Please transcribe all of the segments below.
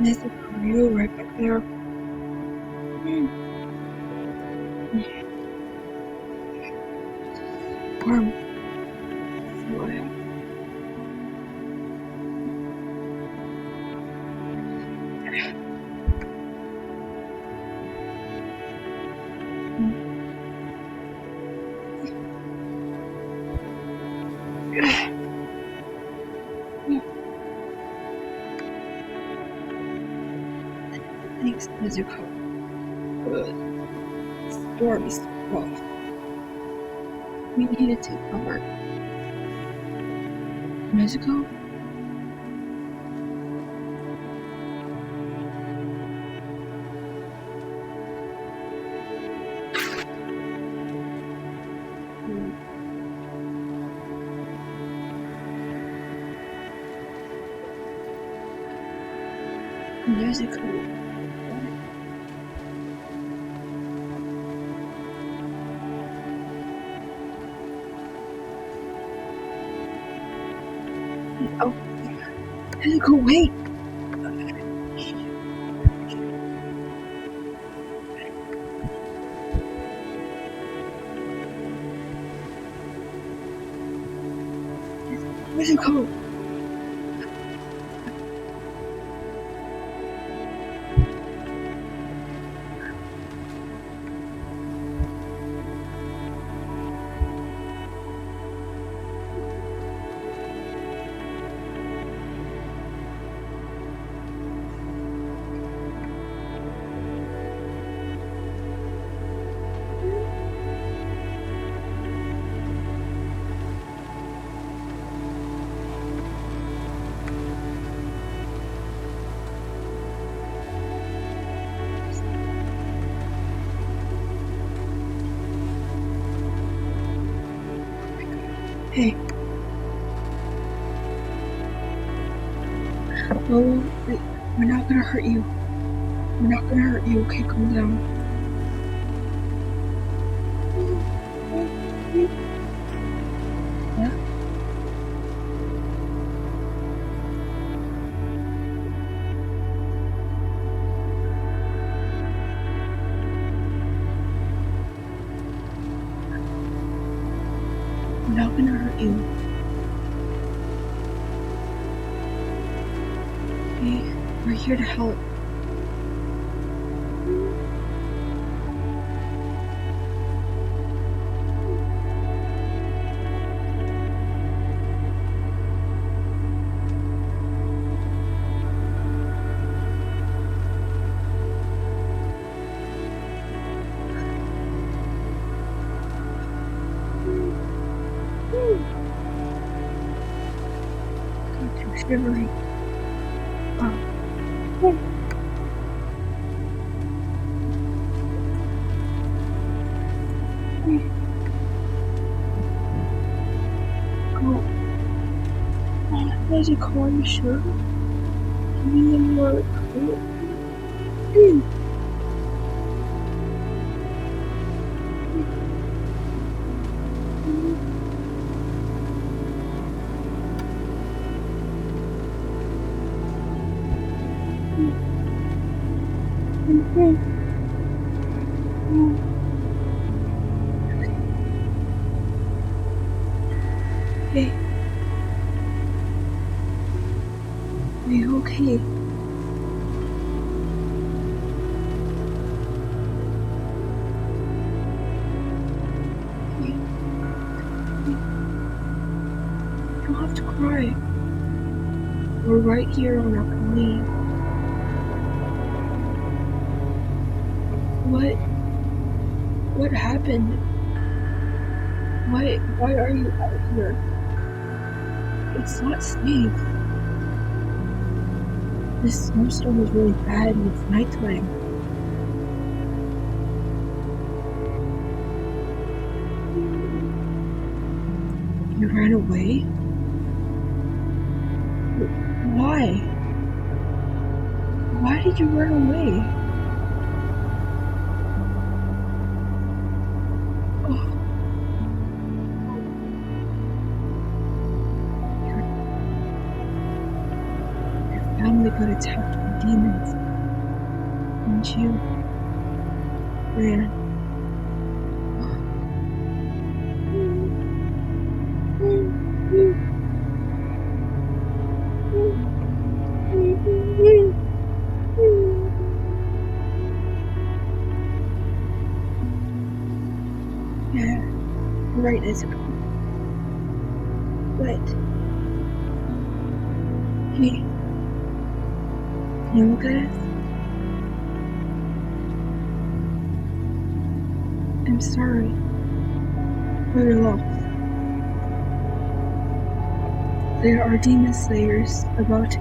Nice to see you right back there. Warm. So thanks, Nezuko. Good. Storm is rough. We needed to cover. Nezuko? Nezuko. Oh, Nezuko, wait! Nezuko! Hey. Oh, we're not gonna hurt you. We're not gonna hurt you, okay? Calm down. Yeah? We're not gonna hurt you. Okay? We're here to help. I'm shivering. Nezuko, are you sure? Give me a more cool. Hey. Are you okay? You don't have to cry. We're right here, we're not gonna leave. What happened? Why are you out here? It's not safe. This snowstorm is really bad and it's nighttime. You ran away? Why? Why did you run away? Oh. Your family got attacked. demons. And you ran. Yeah, you're right, Nezuko. But hey, can you look at us? I'm sorry for your loss. There are demon slayers about.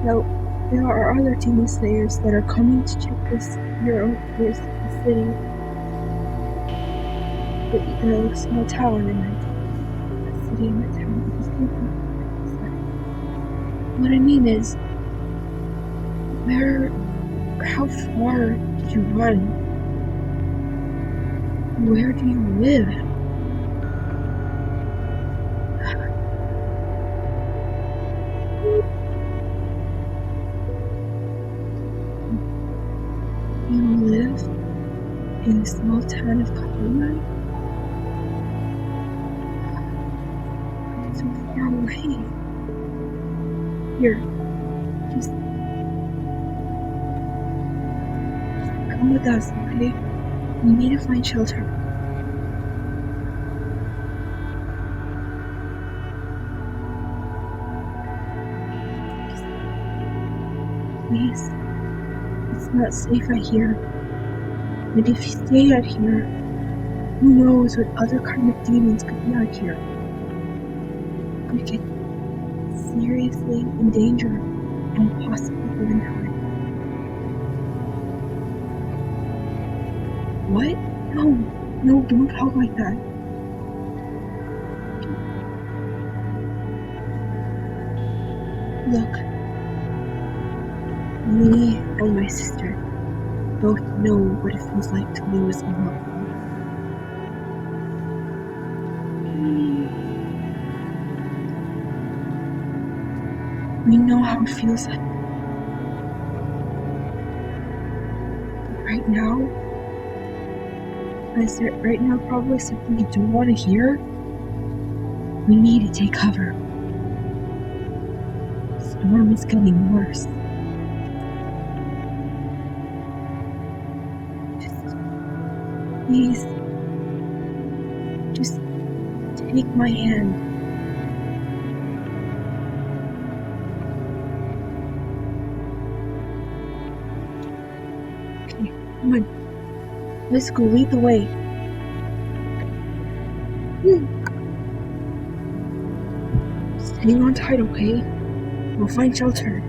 No, there are other demon slayers that are coming to check the city. The small town in it. The city and the town. What I mean is, how far did you run? Where do you live? You live in the small town of Kaluma? So far away. Here, just come with us, okay? We need to find shelter. Please. It's not safe out here. And if you stay out here, who knows what other kind of demons could be out here? We could seriously endanger and possibly even die. What? No, don't talk like that. Look, me and my sister both know what it feels like to lose a loved one. We know how it feels like. But right now, probably something you don't want to hear? We need to take cover. The storm is getting worse. Please, just take my hand. Okay, come on. Let's go, lead the way. Just hang on tight, okay? We'll find shelter.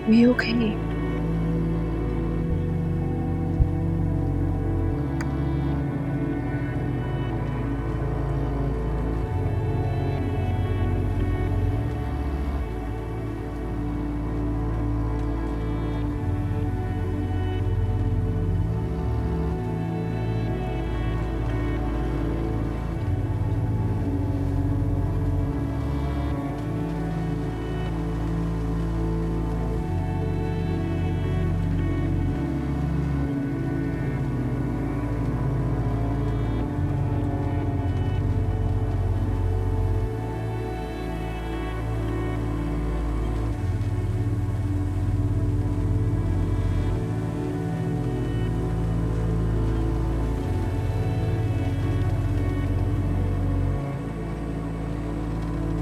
Be okay.